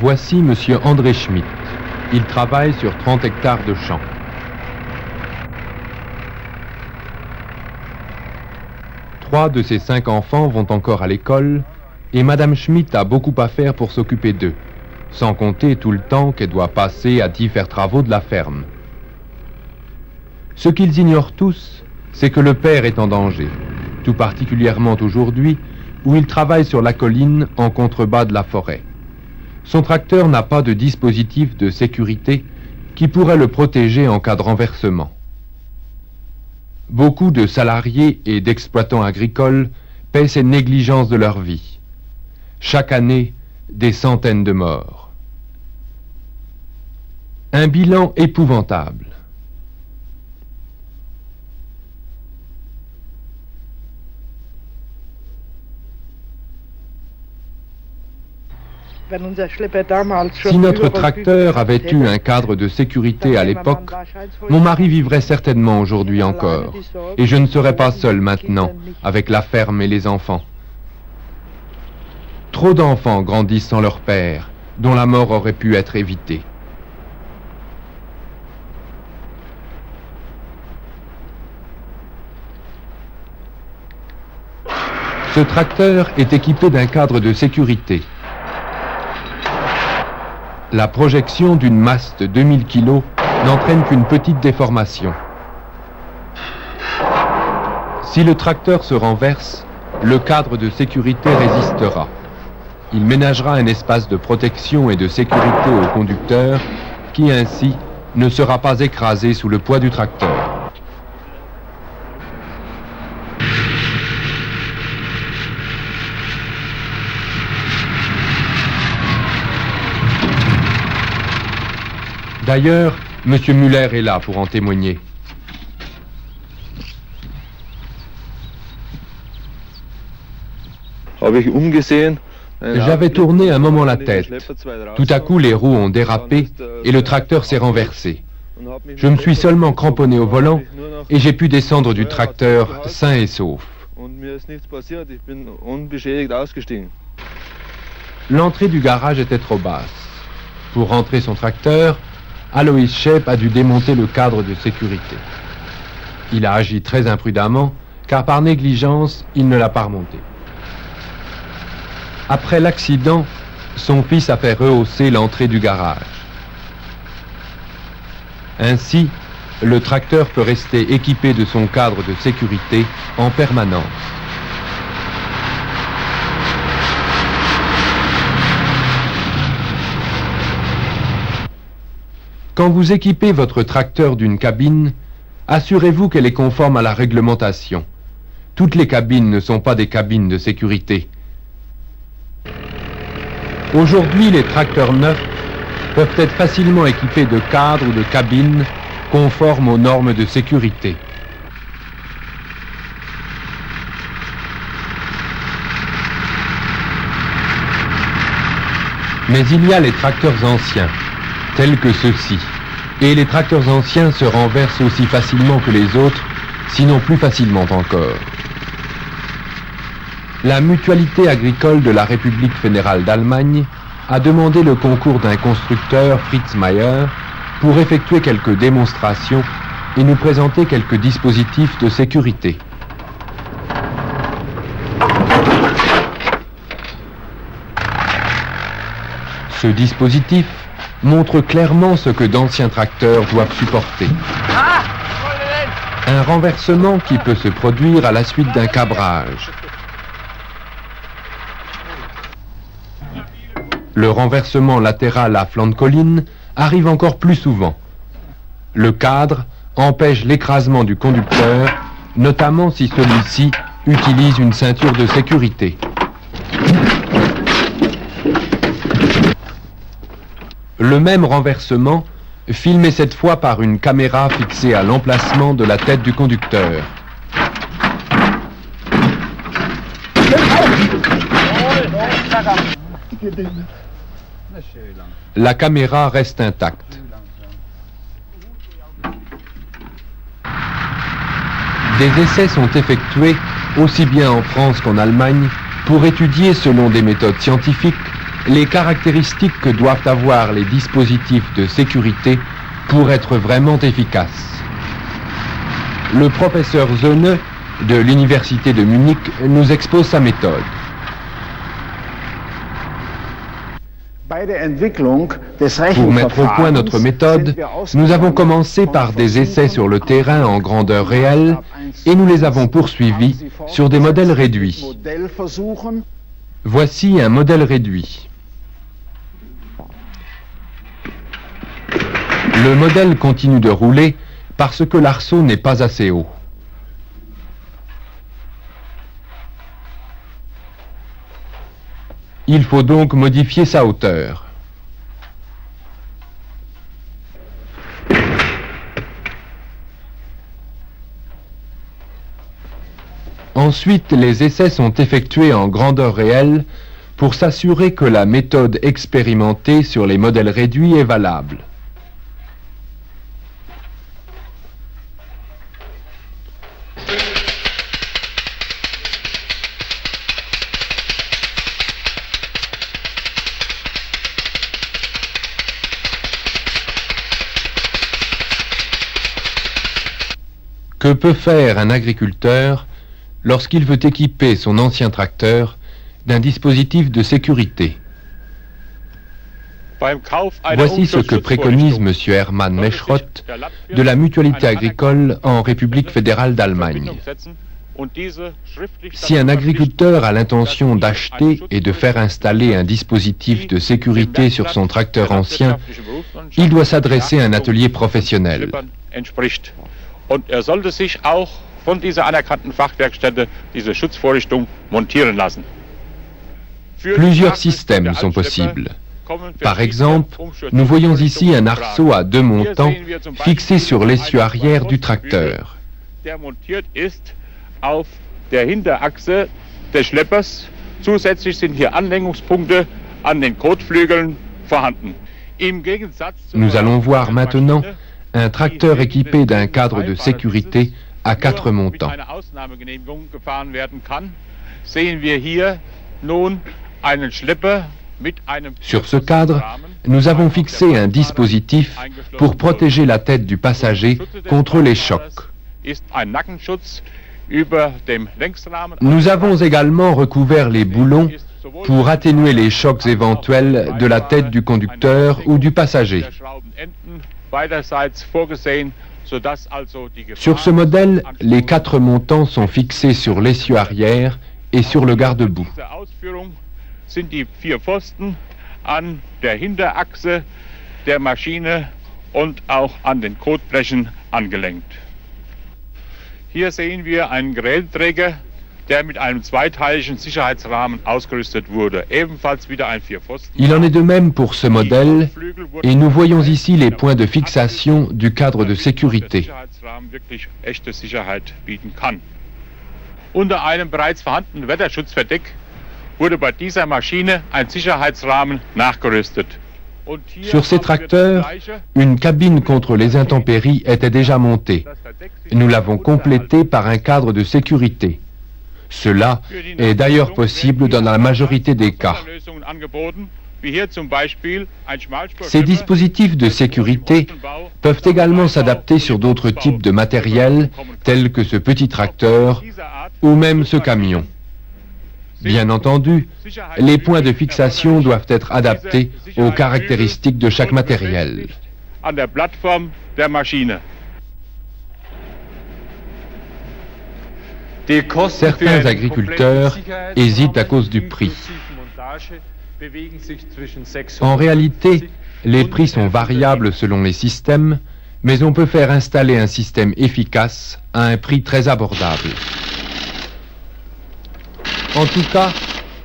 Voici M. André Schmitt. Il travaille sur 30 hectares de champs. Trois de ses 5 enfants vont encore à l'école et Mme Schmitt a beaucoup à faire pour s'occuper d'eux, sans compter tout le temps qu'elle doit passer à divers travaux de la ferme. Ce qu'ils ignorent tous, c'est que le père est en danger, tout particulièrement aujourd'hui, où il travaille sur la colline en contrebas de la forêt. Son tracteur n'a pas de dispositif de sécurité qui pourrait le protéger en cas de renversement. Beaucoup de salariés et d'exploitants agricoles paient ces négligences de leur vie. Chaque année, des centaines de morts. Un bilan épouvantable. Si notre tracteur avait eu un cadre de sécurité à l'époque, mon mari vivrait certainement aujourd'hui encore, et je ne serais pas seul maintenant, avec la ferme et les enfants. Trop d'enfants grandissent sans leur père, dont la mort aurait pu être évitée. Ce tracteur est équipé d'un cadre de sécurité. La projection d'une masse de 2000 kg n'entraîne qu'une petite déformation. Si le tracteur se renverse, le cadre de sécurité résistera. Il ménagera un espace de protection et de sécurité au conducteur qui ainsi ne sera pas écrasé sous le poids du tracteur. D'ailleurs, M. Müller est là pour en témoigner. J'avais tourné un moment la tête. Tout à coup, les roues ont dérapé et le tracteur s'est renversé. Je me suis seulement cramponné au volant et j'ai pu descendre du tracteur sain et sauf. L'entrée du garage était trop basse. Pour rentrer son tracteur, Alois Scheep a dû démonter le cadre de sécurité. Il a agi très imprudemment, car par négligence, il ne l'a pas remonté. Après l'accident, son fils a fait rehausser l'entrée du garage. Ainsi, le tracteur peut rester équipé de son cadre de sécurité en permanence. Quand vous équipez votre tracteur d'une cabine, assurez-vous qu'elle est conforme à la réglementation. Toutes les cabines ne sont pas des cabines de sécurité. Aujourd'hui, les tracteurs neufs peuvent être facilement équipés de cadres ou de cabines conformes aux normes de sécurité. Mais il y a les tracteurs anciens, tels que ceux-ci. Et les tracteurs anciens se renversent aussi facilement que les autres, sinon plus facilement encore. La Mutualité agricole de la République fédérale d'Allemagne a demandé le concours d'un constructeur, Fritz Mayer, pour effectuer quelques démonstrations et nous présenter quelques dispositifs de sécurité. Ce dispositif montre clairement ce que d'anciens tracteurs doivent supporter. Un renversement qui peut se produire à la suite d'un cabrage. Le renversement latéral à flanc de colline arrive encore plus souvent. Le cadre empêche l'écrasement du conducteur, notamment si celui-ci utilise une ceinture de sécurité. Le même renversement, filmé cette fois par une caméra fixée à l'emplacement de la tête du conducteur. La caméra reste intacte. Des essais sont effectués, aussi bien en France qu'en Allemagne, pour étudier selon des méthodes scientifiques les caractéristiques que doivent avoir les dispositifs de sécurité pour être vraiment efficaces. Le professeur Zöhne de l'Université de Munich nous expose sa méthode. Pour mettre au point notre méthode, nous avons commencé par des essais sur le terrain en grandeur réelle et nous les avons poursuivis sur des modèles réduits. Voici un modèle réduit. Le modèle continue de rouler parce que l'arceau n'est pas assez haut. Il faut donc modifier sa hauteur. Ensuite, les essais sont effectués en grandeur réelle pour s'assurer que la méthode expérimentée sur les modèles réduits est valable. Que peut faire un agriculteur lorsqu'il veut équiper son ancien tracteur d'un dispositif de sécurité? Voici ce que préconise M. Hermann Meschroth de la Mutualité agricole en République fédérale d'Allemagne. Si un agriculteur a l'intention d'acheter et de faire installer un dispositif de sécurité sur son tracteur ancien, il doit s'adresser à un atelier professionnel. Und sollte sich auch von dieser anerkannten Fachwerkstätte diese Schutzvorrichtung montieren lassen. Plusieurs systèmes sont possibles. Par exemple, nous voyons ici un arceau à 2 montants fixé sur l'essieu arrière du tracteur. Der montiert ist auf der Hinterachse des Schleppers. Zusätzlich sind hier Anlenkungspunkte an den Kotflügeln vorhanden. Nous allons voir maintenant un tracteur équipé d'un cadre de sécurité à 4 montants. Sur ce cadre, nous avons fixé un dispositif pour protéger la tête du passager contre les chocs. Nous avons également recouvert les boulons pour atténuer les chocs éventuels de la tête du conducteur ou du passager. Sur ce modèle, les 4 montants sont fixés sur l'essieu arrière et sur le garde-boue. Sind die 4 Pfosten an der Hinterachse der Maschine und auch an den Kotblechen angelenkt. Hier sehen wir einen Geräteträger, der mit einem zweiteiligen Sicherheitsrahmen ausgerüstet wurde. Ebenfalls wieder ein 4 Pfosten. Il en est de même pour ce modèle, et nous voyons ici les points de fixation du cadre de sécurité. Wirklich echte Sicherheit bieten kann. Unter einem bereits vorhandenen Wetterschutzverdeck wurde bei dieser Maschine ein Sicherheitsrahmen nachgerüstet. Sur ces tracteurs, une cabine contre les intempéries était déjà montée. Nous l'avons complétée par un cadre de sécurité. Cela est d'ailleurs possible dans la majorité des cas. Ces dispositifs de sécurité peuvent également s'adapter sur d'autres types de matériel, tels que ce petit tracteur ou même ce camion. Bien entendu, les points de fixation doivent être adaptés aux caractéristiques de chaque matériel. Certains agriculteurs hésitent à cause du prix. En réalité, les prix sont variables selon les systèmes, mais on peut faire installer un système efficace à un prix très abordable. En tout cas,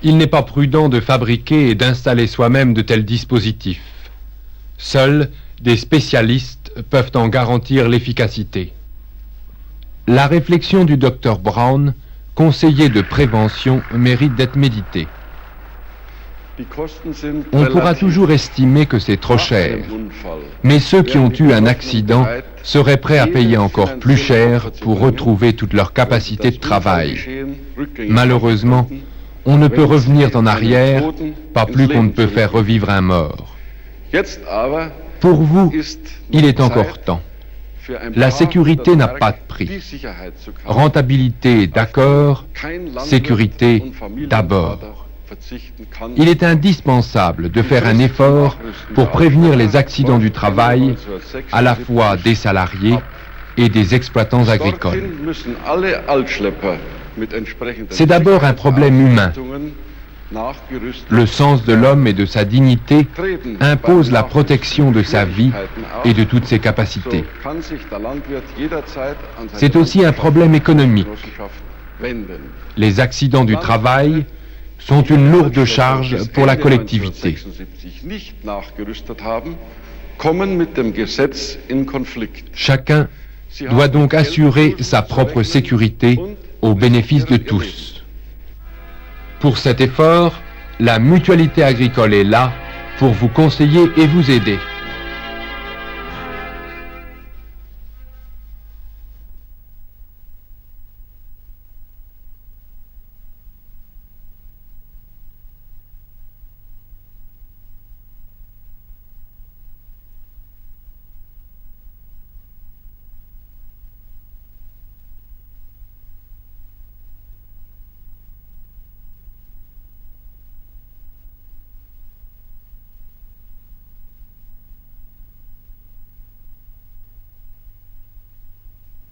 il n'est pas prudent de fabriquer et d'installer soi-même de tels dispositifs. Seuls des spécialistes peuvent en garantir l'efficacité. La réflexion du Dr Braun, conseiller de prévention, mérite d'être méditée. On pourra toujours estimer que c'est trop cher, mais ceux qui ont eu un accident seraient prêts à payer encore plus cher pour retrouver toute leur capacité de travail. Malheureusement, On ne peut revenir en arrière, pas plus qu'on ne peut faire revivre un mort. Pour vous, il est encore temps. La sécurité n'a pas de prix. Rentabilité, d'accord, sécurité, d'abord. Il est indispensable de faire un effort pour prévenir les accidents du travail, à la fois des salariés et des exploitants agricoles. C'est d'abord un problème humain. Le sens de l'homme et de sa dignité impose la protection de sa vie et de toutes ses capacités. C'est aussi un problème économique. Les accidents du travail sont une lourde charge pour la collectivité. Chacun doit donc assurer sa propre sécurité au bénéfice de tous. Pour cet effort, la Mutualité agricole est là pour vous conseiller et vous aider.